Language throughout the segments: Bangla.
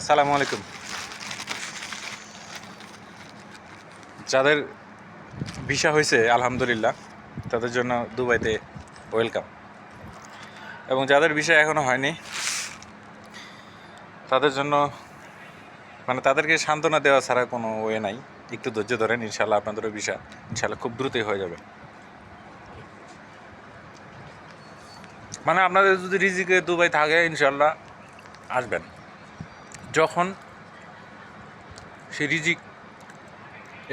আসসালামু আলাইকুম। যাদের ভিসা হয়েছে আলহামদুলিল্লাহ, তাদের জন্য দুবাইতে ওয়েলকাম। এবং যাদের ভিসা এখনও হয়নি তাদের জন্য তাদেরকে সান্ত্বনা দেওয়া ছাড়া কোনো ওয়ে নাই। একটু ধৈর্য ধরেন, ইনশাল্লাহ আপনাদেরও ভিসা ইনশাল্লাহ খুব দ্রুতই হয়ে যাবে। আপনাদের যদি রিজিকে দুবাই থাকে ইনশাল্লাহ আসবেন। যখন সেই রিজিক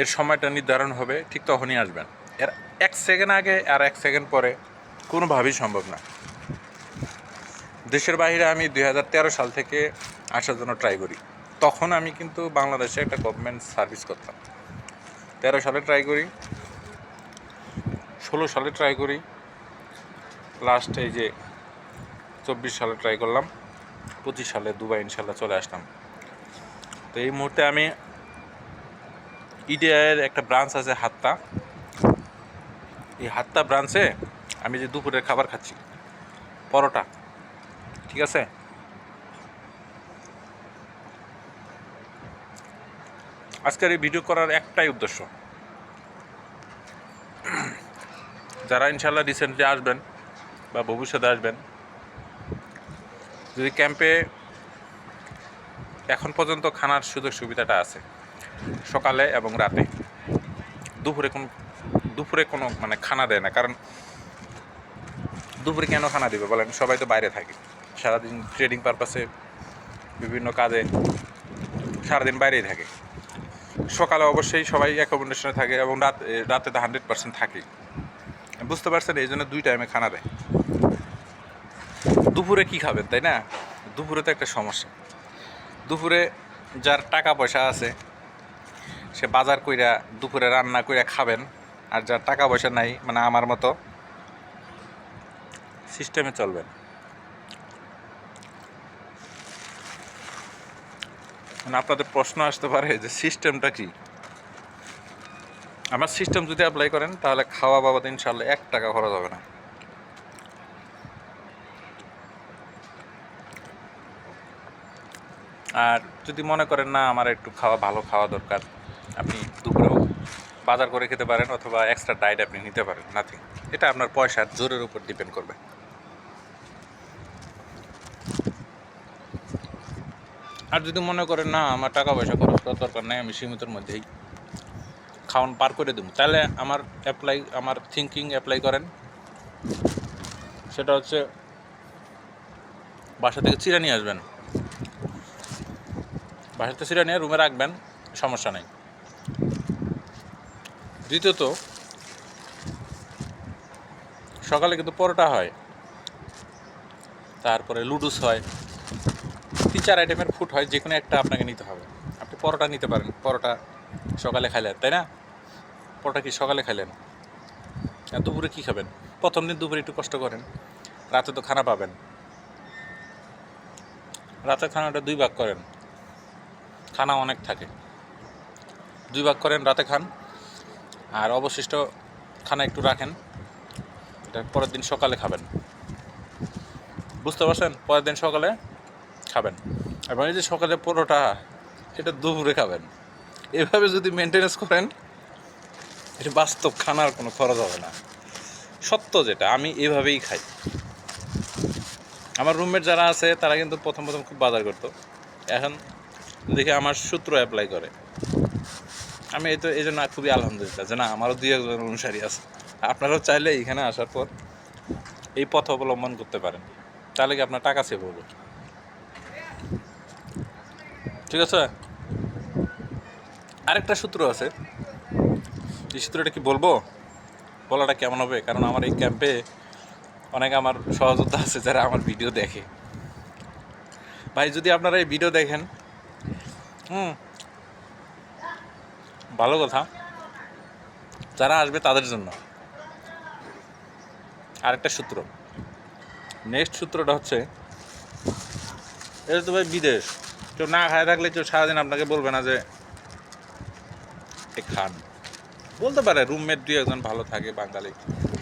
এর সময়টা নির্ধারণ হবে ঠিক তখনই আসবেন। এর 1 সেকেন্ড আগে আর 1 সেকেন্ড পরে কোনোভাবেই সম্ভব না। দেশের বাইরে আমি 2013 সাল থেকে আসার জন্য ট্রাই করি। তখন আমি কিন্তু বাংলাদেশে একটা গভর্নমেন্ট সার্ভিস করতাম। 13 সালে ট্রাই করি, 16 সালে ট্রাই করি, লাস্ট এই যে 24 সালে ট্রাই করলাম, 25 সালে দুবাই ইনশাল্লাহ চলে আসলাম। তো এই মুহূর্তে আমি ইডিআইয়ের একটা ব্রাঞ্চ আছে হাত্তা, এই হাত্তা ব্রাঞ্চে আমি যে দুপুরের খাবার খাচ্ছি পরোটা, ঠিক আছে। আজকের এই ভিডিও করার একটাই উদ্দেশ্য, যারা ইনশাল্লাহ রিসেন্টলি আসবেন বা ভবিষ্যতে আসবেন, যদি ক্যাম্পে এখন পর্যন্ত খানার সুযোগ সুবিধাটা আছে সকালে এবং রাতে, দুপুরে কোনো খানা দেয় না। কারণ দুপুরে কেন খানা দেবে বলেন, সবাই তো বাইরে থাকে সারাদিন, ট্রেডিং পারপাসে বিভিন্ন কাজে সারাদিন বাইরেই থাকে। সকালে অবশ্যই সবাই অ্যাকোমোডেশনে থাকে এবং রাতে তো 100% থাকেই, বুঝতে পারছেন। এই জন্য 2 টাইমে খানা দেয়। দুপুরে কি খাবেন, তাই না? দুপুরে তো একটা সমস্যা। দুপুরে যার টাকা পয়সা আছে সে বাজার কইরা দুপুরে রান্না কইরা খাবেন, আর যার টাকা পয়সা নাই আমার মতো সিস্টেমে চলবেন। আপনাদের প্রশ্ন আসতে পারে যে সিস্টেমটা কি। আমার সিস্টেম যদি অ্যাপ্লাই করেন তাহলে খাওয়া বাবদ ইনশাল্লাহ 1 টাকা খরচ হবে না। আর যদি মনে করেন না আমার একটু ভালো খাওয়া দরকার, আপনি দুপুরেও বাজার করে খেতে পারেন অথবা এক্সট্রা ডায়েট আপনি নিতে পারেন, নাথিং। এটা আপনার পয়সার জোরের উপর ডিপেন্ড করবে। আর যদি মনে করেন না আমার টাকা পয়সা খরচ করার দরকার নেই, আমি সীমিতর মধ্যেই খাওয়ান পার করে দেবো, তাহলে আমার থিঙ্কিং অ্যাপ্লাই করেন। সেটা হচ্ছে বাসা থেকে চিড়া নিয়ে আসবেন, বাসাতে চিড়া নিয়ে রুমে রাখবেন, সমস্যা নেই। দ্বিতীয়ত, সকালে কিন্তু পরোটা হয়, তারপরে লুডুস হয়, 3-4 আইটেমের ফুড হয়, যে কোনো একটা আপনাকে নিতে হবে। আপনি পরোটা নিতে পারেন, পরোটা সকালে খাইলেন, তাই না? পরোটা কি সকালে খাইলেন, আর দুপুরে কী খাবেন? প্রথম দিন দুপুরে একটু কষ্ট করেন, রাতে তো খানা পাবেন। রাতে খানাটা 2 ভাগ করেন, খানা অনেক থাকে, 2 ভাগ করেন, রাতে খান, আর অবশিষ্ট খানা একটু রাখেন, এটা পরের দিন সকালে খাবেন। বুঝতে পারছেন? পরের দিন সকালে খাবেন, এবং এই যে সকালে পরোটা এটা দুপুরে খাবেন। এভাবে যদি মেনটেনেন্স করেন, এটা বাস্তব, খানার কোনো খরচ হবে না। সত্য যেটা, আমি এভাবেই খাই। আমার রুমমেট যারা আছে তারা কিন্তু প্রথম খুব বাজার করতো, এখন দেখে আমার সূত্র অ্যাপ্লাই করে। আমি এই জন্য খুবই আলহামদুলিল্লাহ যে না, আমারও 2-1 অনুসারী আছে। আপনারাও চাইলে এখানে আসার পর এই পথ অবলম্বন করতে পারেন, তাহলে কি আপনার টাকা সেভ হবে, ঠিক আছে। আরেকটা সূত্র আছে, এই সূত্রটা কি বলাটা কেমন হবে, কারণ আমার এই ক্যাম্পে অনেক আমার সহযোদ্ধা আছে যারা আমার ভিডিও দেখে। ভাই, যদি আপনারা এই ভিডিও দেখেন, ভালো কথা, যারা আসবে তাদের জন্য আরেকটা সূত্র। নেক্সট সূত্রটা হচ্ছে, এটা তো ভাই বিদেশ, কেউ না খায় থাকলে কেউ সারাদিন আপনাকে বলবে না যে খান। বলতে পারে রুমমেট 2-1 ভালো থাকে বাঙালি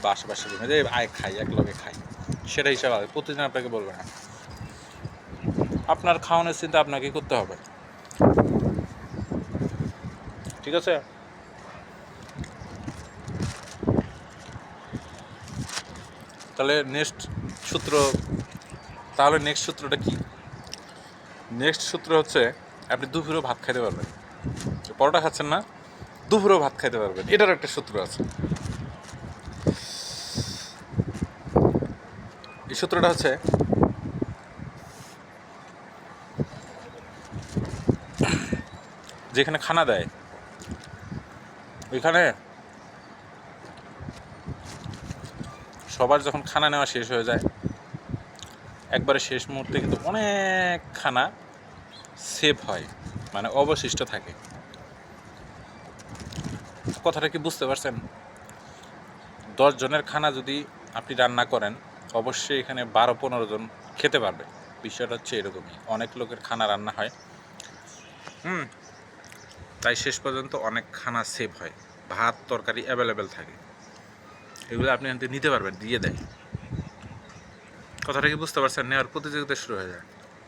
বা আশেপাশে রুমে, যে আয় খাই, এক লগে খাই, সেটা হিসাবে প্রতিদিন আপনাকে বলবে না। আপনার খাওয়ানোর চিন্তা আপনাকে করতে হবে, ঠিক আছে? তাহলে নেক্সট সূত্রটা কি? নেক্সট সূত্র হচ্ছে আপনি দুপুরেও ভাত খাইতে পারবেন। পরোটা খাচ্ছেন না, দুপুরেও ভাত খাইতে পারবেন, এটার একটা সূত্র আছে। এই সূত্রটা হচ্ছে যেখানে খানা দেয় ওইখানে সবার যখন খানা নেওয়া শেষ হয়ে যায়, একবারে শেষ মুহূর্তে কিন্তু অনেক খানা সেভ হয়, মানে অবশিষ্ট থাকে। কথাটা কি বুঝতে পারছেন? 10 জনের খানা যদি আপনি রান্না করেন, অবশ্যই এখানে 12-15 জন খেতে পারবে। বিষয়টা হচ্ছে এরকমই, অনেক লোকের খানা রান্না হয়, তাই শেষ পর্যন্ত অনেক খানা সেভ হয়, ভাত তরকারি অ্যাভেলেবেল থাকে, এগুলো আপনি নিতে পারবেন, দিয়ে দেয়। কথাটা কি বুঝতে পারছেন? নেওয়ার প্রতিযোগিতা শুরু হয়ে যায়,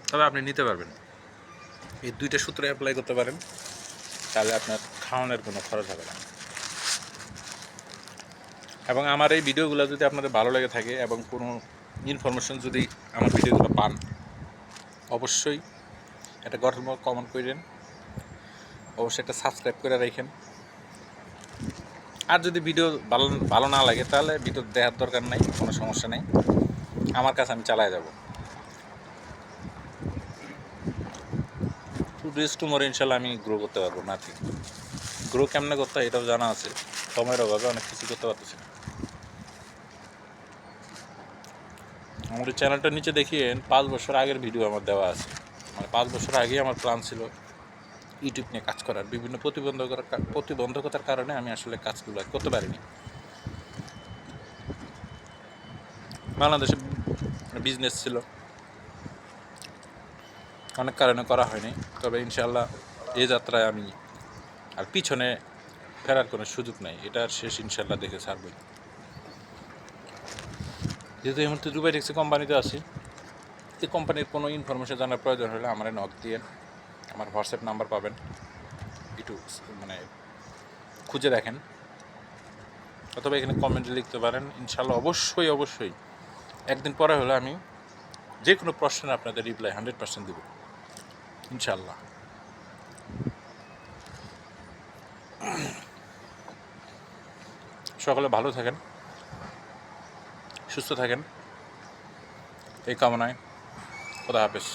তবে আপনি নিতে পারবেন। এই 2টা সূত্রে অ্যাপ্লাই করতে পারেন, তাহলে আপনার খাওয়ানোর কোনো খরচ হবে না। এবং আমার এই ভিডিওগুলো যদি আপনাদের ভালো লেগে থাকে এবং কোনো ইনফরমেশন যদি আমার ভিডিওগুলো পান, অবশ্যই একটা গঠনমূলক কমেন্ট করেন, অবশ্যই একটা সাবস্ক্রাইব করে রাখেন। আর যদি ভিডিও ভালো না লাগে তাহলে ভিডিও দেখার দরকার নাই, কোনো সমস্যা নেই, আমার কাছে আমি চালায় যাব। টুমোরো ইনশাল্লাহ আমি গ্রো করতে পারবো, না ঠিক গ্রো কেমনে করতে হয় এটাও জানা আছে, সময়ের অভাবে অনেক কিছু করতে পারতেছি না। আমাদের চ্যানেলটা নিচে দেখিয়েন 5 বছর আগের ভিডিও আমার দেওয়া আছে, মানে 5 বছর আগেই আমার প্ল্যান ছিল ইউটিউব নিয়ে কাজ করার। বিভিন্ন প্রতিবন্ধকতার কারণে আমি আসলে কাজগুলো করতে পারিনি। বাংলাদেশে বিজনেস ছিল, অনেক কারণে করা হয়নি। তবে ইনশাআল্লাহ এই যাত্রায় আমি আর পিছনে ফেরার কোনো সুযোগ নাই, এটার শেষ ইনশাআল্লাহ দেখে ছাড়বই। যেহেতু এই মুহূর্তে দুবাই ট্যাক্সি কোম্পানিতে আছি, এই কোম্পানির কোনো ইনফরমেশন জানার প্রয়োজন হলে আমার নক দিয়ে আমার হোয়াটসঅ্যাপ নাম্বার পাবেন, একটু মানে খুঁজে দেখেন, অথবা এখানে কমেন্টে লিখতে পারেন। ইনশাআল্লাহ অবশ্যই একদিন পরে হলে আমি যে কোনো প্রশ্নের আপনাদের রিপ্লাই 100% দেব ইনশাআল্লাহ। সকলে ভালো থাকেন, সুস্থ থাকেন, এই কামনায় খোদা হাফেজ।